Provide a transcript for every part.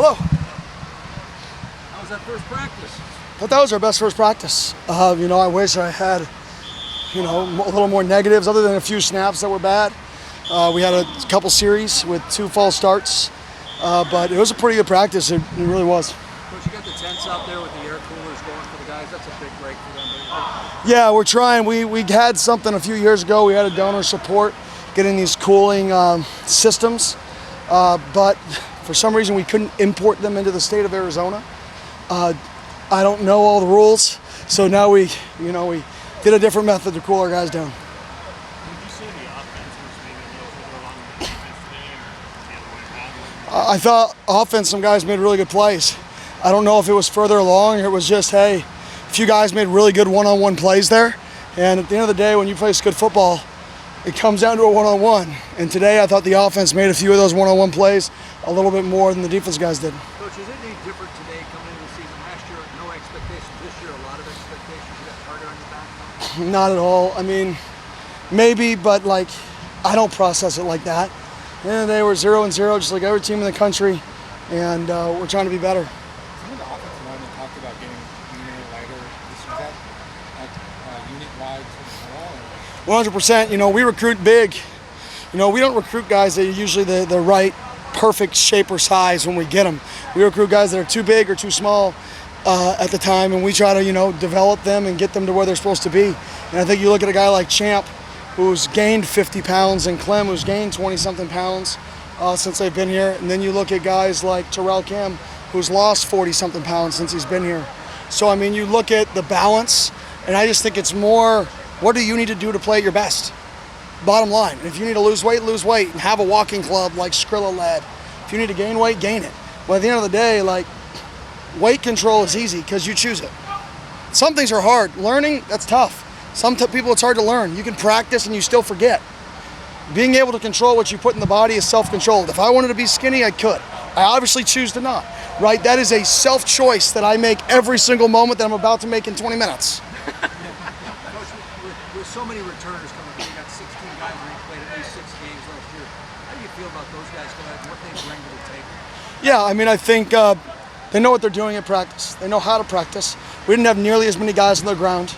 Hello. How was that first practice? I thought that was our best first practice. I wish I had, a little more negatives other than a few snaps that were bad. We had a couple series with 2 false starts, but it was a pretty good practice. It really was. Coach, you got the tents out there with the air coolers going for the guys. That's a big break for them. Yeah, we're trying. We had something a few years ago. We had a donor support getting these cooling systems, but for some reason we couldn't import them into the state of Arizona. I don't know all the rules, so now we did a different method to cool our guys down. Did you see the offense was maybe a little further along the defense today, or the other way around? I thought offense, some guys made really good plays. I don't know if it was further along or it was just, hey, a few guys made really good one-on-one plays there. And at the end of the day, when you play good football, it comes down to a one-on-one. And today I thought the offense made a few of those one-on-one plays a little bit more than the defense guys did. Coach, is it any different today coming into the season? Last year, no expectations. This year, a lot of expectations. You got harder on your back? Not at all. I mean, maybe, but I don't process it like that. And they were 0-0, just like every team in the country, and we're trying to be better. Some of the offensive linemen talked about getting leaner, lighter. Is that unit-wide to the ball? 100%. We recruit big. We don't recruit guys that are usually the right, perfect shape or size when we get them. We recruit guys that are too big or too small at the time, and we try to, develop them and get them to where they're supposed to be. And I think you look at a guy like Champ, who's gained 50 pounds, and Clem, who's gained 20-something pounds since they've been here. And then you look at guys like Terrell Kim, who's lost 40-something pounds since he's been here. So, you look at the balance, and I just think it's more, what do you need to do to play at your best? Bottom line. If you need to lose weight, and have a walking club like Skrilla led. If you need to gain weight, gain it. But at the end of the day, weight control is easy because you choose it. Some things are hard. Learning, that's tough. Some people, it's hard to learn. You can practice and you still forget. Being able to control what you put in the body is self-controlled. If I wanted to be skinny, I could. I obviously choose to not, right? That is a self-choice that I make every single moment that I'm about to make in 20 minutes. Coach, with so many returners coming in, you got 16 guys who played at least 6 games last year. How do you feel about those guys coming out and what they bring to the table? Yeah, I think they know what they're doing at practice. They know how to practice. We didn't have nearly as many guys on the ground,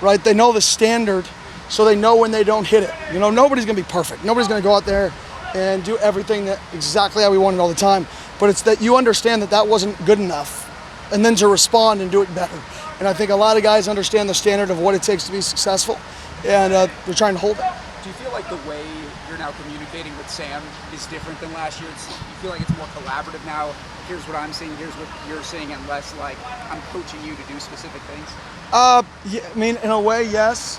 right? They know the standard, so they know when they don't hit it. Nobody's going to be perfect. Nobody's going to go out there and do everything exactly how we want it all the time. But it's that you understand that wasn't good enough, and then to respond and do it better. And I think a lot of guys understand the standard of what it takes to be successful, and they're trying to hold it. Do you feel like the way you're now communicating with Sam is different than last year? You feel like it's more collaborative now? Here's what I'm seeing, here's what you're seeing, and less like I'm coaching you to do specific things? Yeah, in a way, yes.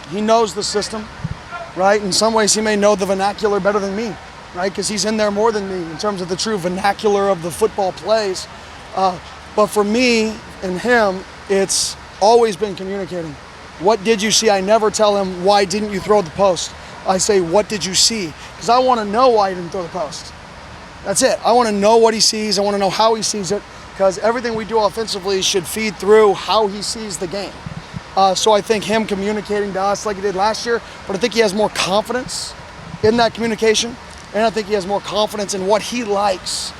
He knows the system, right? In some ways, he may know the vernacular better than me, right? Because he's in there more than me in terms of the true vernacular of the football plays. But for me and him, it's always been communicating. What did you see? I never tell him, why didn't you throw the post? I say, what did you see? Because I want to know why he didn't throw the post. That's it. I want to know what he sees. I want to know how he sees it, because everything we do offensively should feed through how he sees the game. So I think him communicating to us like he did last year, but I think he has more confidence in that communication, and I think he has more confidence in what he likes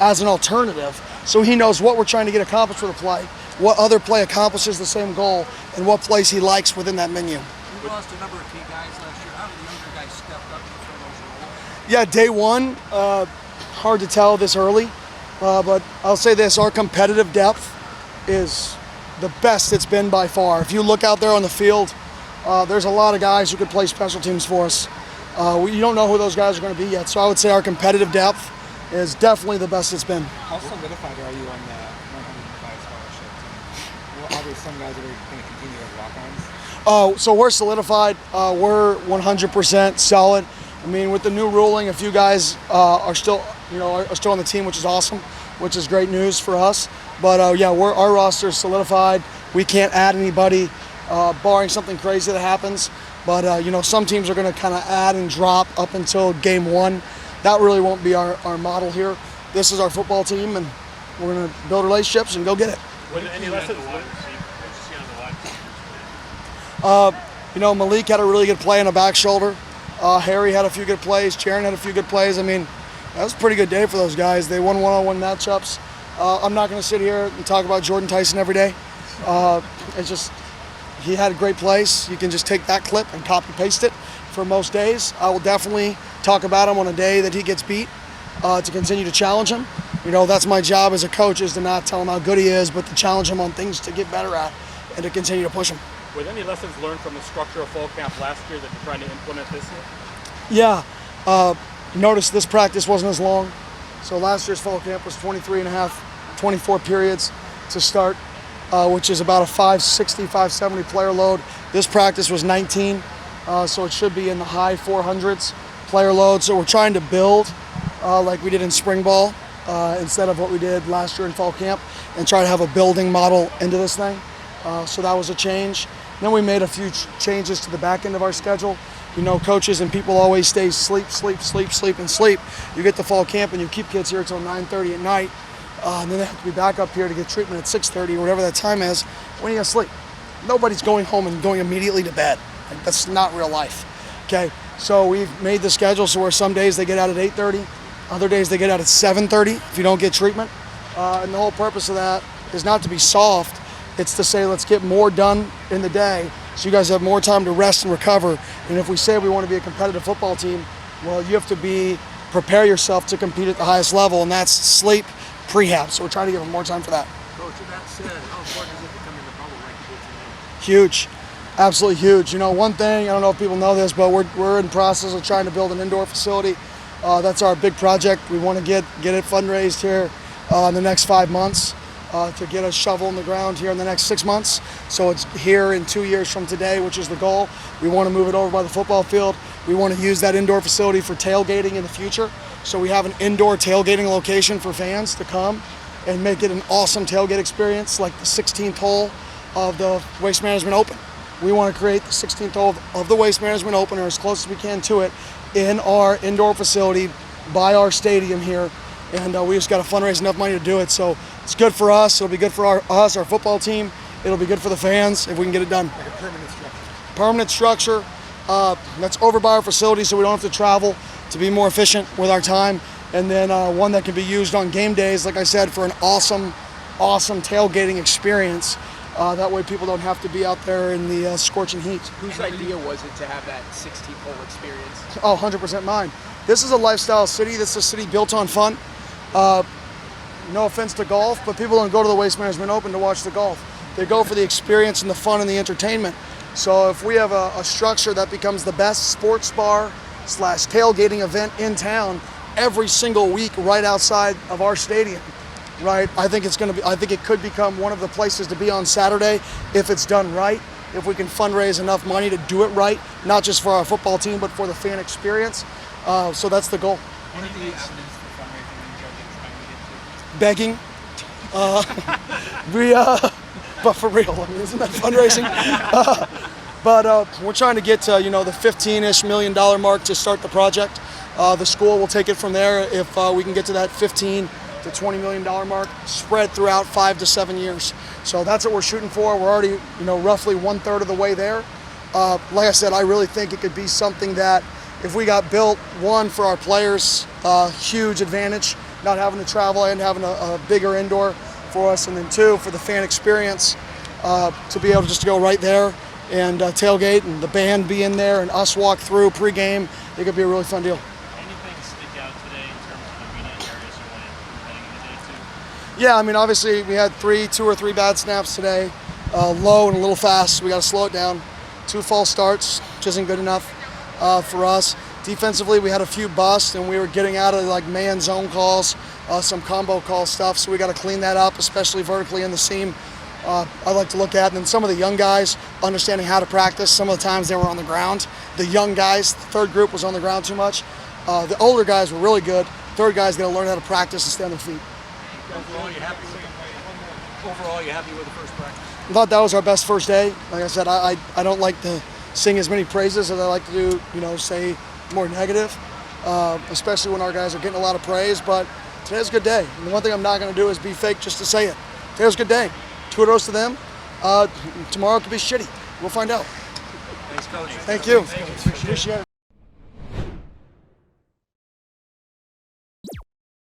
as an alternative, so he knows what we're trying to get accomplished with a play, what other play accomplishes the same goal, and what plays he likes within that menu. You lost a number of key guys last year. How have the younger guys stepped up to fill those roles? Yeah, day one, hard to tell this early, but I'll say this, our competitive depth is the best it's been by far. If you look out there on the field, there's a lot of guys who could play special teams for us. You don't know who those guys are going to be yet, so I would say our competitive depth is definitely the best it's been. How solidified are you on the 105 scholarship? Well, obviously some guys are going to continue as walk-ons. So we're solidified. We're 100% solid. With the new ruling, a few guys are still on the team, which is awesome, which is great news for us. But yeah, our roster is solidified. We can't add anybody, barring something crazy that happens. But some teams are going to kind of add and drop up until game one. That really won't be our model here. This is our football team, and we're going to build relationships and go get it. Any lessons learned? What did you see on the wide? Malik had a really good play on the back shoulder. Harry had a few good plays. Charon had a few good plays. That was a pretty good day for those guys. They won one-on-one matchups. I'm not going to sit here and talk about Jordan Tyson every day. It's just he had a great place. You can just take that clip and copy-paste it for most days. I will definitely talk about him on a day that he gets beat to continue to challenge him. You know, that's my job as a coach, is to not tell him how good he is, but to challenge him on things to get better at and to continue to push him. Were there any lessons learned from the structure of fall camp last year that you're trying to implement this year? Yeah. Notice this practice wasn't as long. So last year's fall camp was 23 and a half, 24 periods to start, which is about a 560, 570 player load. This practice was 19, so it should be in the high 400s player load. So we're trying to build like we did in spring ball instead of what we did last year in fall camp, and try to have a building model into this thing. So that was a change. Then we made a few changes to the back end of our schedule. You know, coaches and people always stay sleep, and sleep. You get to fall camp and you keep kids here until 9:30 at night, and then they have to be back up here to get treatment at 6:30 or whatever that time is. When are you gonna sleep? Nobody's going home and going immediately to bed. Like, that's not real life. Okay, so we've made the schedule so where some days they get out at 8:30, other days they get out at 7:30 if you don't get treatment. And the whole purpose of that is not to be soft. It's to say, let's get more done in the day so you guys have more time to rest and recover. And if we say we want to be a competitive football team, well, you have to prepare yourself to compete at the highest level, and that's sleep, prehab. So we're trying to give them more time for that. Coach, with that said, how important is it to come in the bubble like you did tonight? Huge, absolutely huge. You know, one thing, I don't know if people know this, but we're in the process of trying to build an indoor facility. That's our big project. We want to get it fundraised here in the next 5 months. To get a shovel in the ground here in the next 6 months. So it's here in 2 years from today, which is the goal. We want to move it over by the football field. We want to use that indoor facility for tailgating in the future. So we have an indoor tailgating location for fans to come and make it an awesome tailgate experience, like the 16th hole of the Waste Management Open. We want to create the 16th hole of the Waste Management Open, or as close as we can to it, in our indoor facility by our stadium here. And we just got to fundraise enough money to do it. So it's good for us. It'll be good for our football team. It'll be good for the fans if we can get it done. Like a permanent structure. Permanent structure. That's over by our facility, so we don't have to travel, to be more efficient with our time. And then one that can be used on game days, like I said, for an awesome tailgating experience. That way people don't have to be out there in the scorching heat. Whose idea was it to have that 16-hole experience? Oh, 100% mine. This is a lifestyle city. This is a city built on fun. No offense to golf, but people don't go to the Waste Management Open to watch the golf. They go for the experience and the fun and the entertainment. So if we have a structure that becomes the best sports bar / tailgating event in town every single week right outside of our stadium, right? I think it could become one of the places to be on Saturday if it's done right. If we can fundraise enough money to do it right, not just for our football team, but for the fan experience. So that's the goal. One of the incidents for fundraising and judging Begging. But for real, I mean, isn't that fundraising? But we're trying to get to, the $15-ish million mark to start the project. The school will take it from there if we can get to that $15 to $20 million mark, spread throughout 5 to 7 years. So that's what we're shooting for. We're already, roughly 1/3 of the way there. Like I said, I really think it could be something that, if we got built, one, for our players, huge advantage, not having to travel and having a bigger indoor for us, and then two, for the fan experience, to be able just to go right there and tailgate, and the band be in there, and us walk through pregame. It could be a really fun deal. Anything stick out today in terms of arena areas you want to improve heading into day two? Yeah, I mean, obviously we had 2 or 3 bad snaps today, low and a little fast. We got to slow it down. 2 false starts, which isn't good enough for us. Defensively, we had a few busts, and we were getting out of like man zone calls, some combo call stuff, so we got to clean that up, especially vertically in the seam. I like to look at, and then some of the young guys understanding how to practice. Some of the times they were on the ground. The young guys, the third group, was on the ground too much. The older guys were really good. Third guys got to learn how to practice and stay on their feet. Overall, you happy with the first practice? I thought that was our best first day. Like I said, I don't like to sing as many praises as I like to do, say more negative, especially when our guys are getting a lot of praise. But today's a good day. And the one thing I'm not going to do is be fake just to say it. Today's a good day. Kudos to them. Tomorrow could be shitty. We'll find out. Thanks, Coach. Thank you. Appreciate it.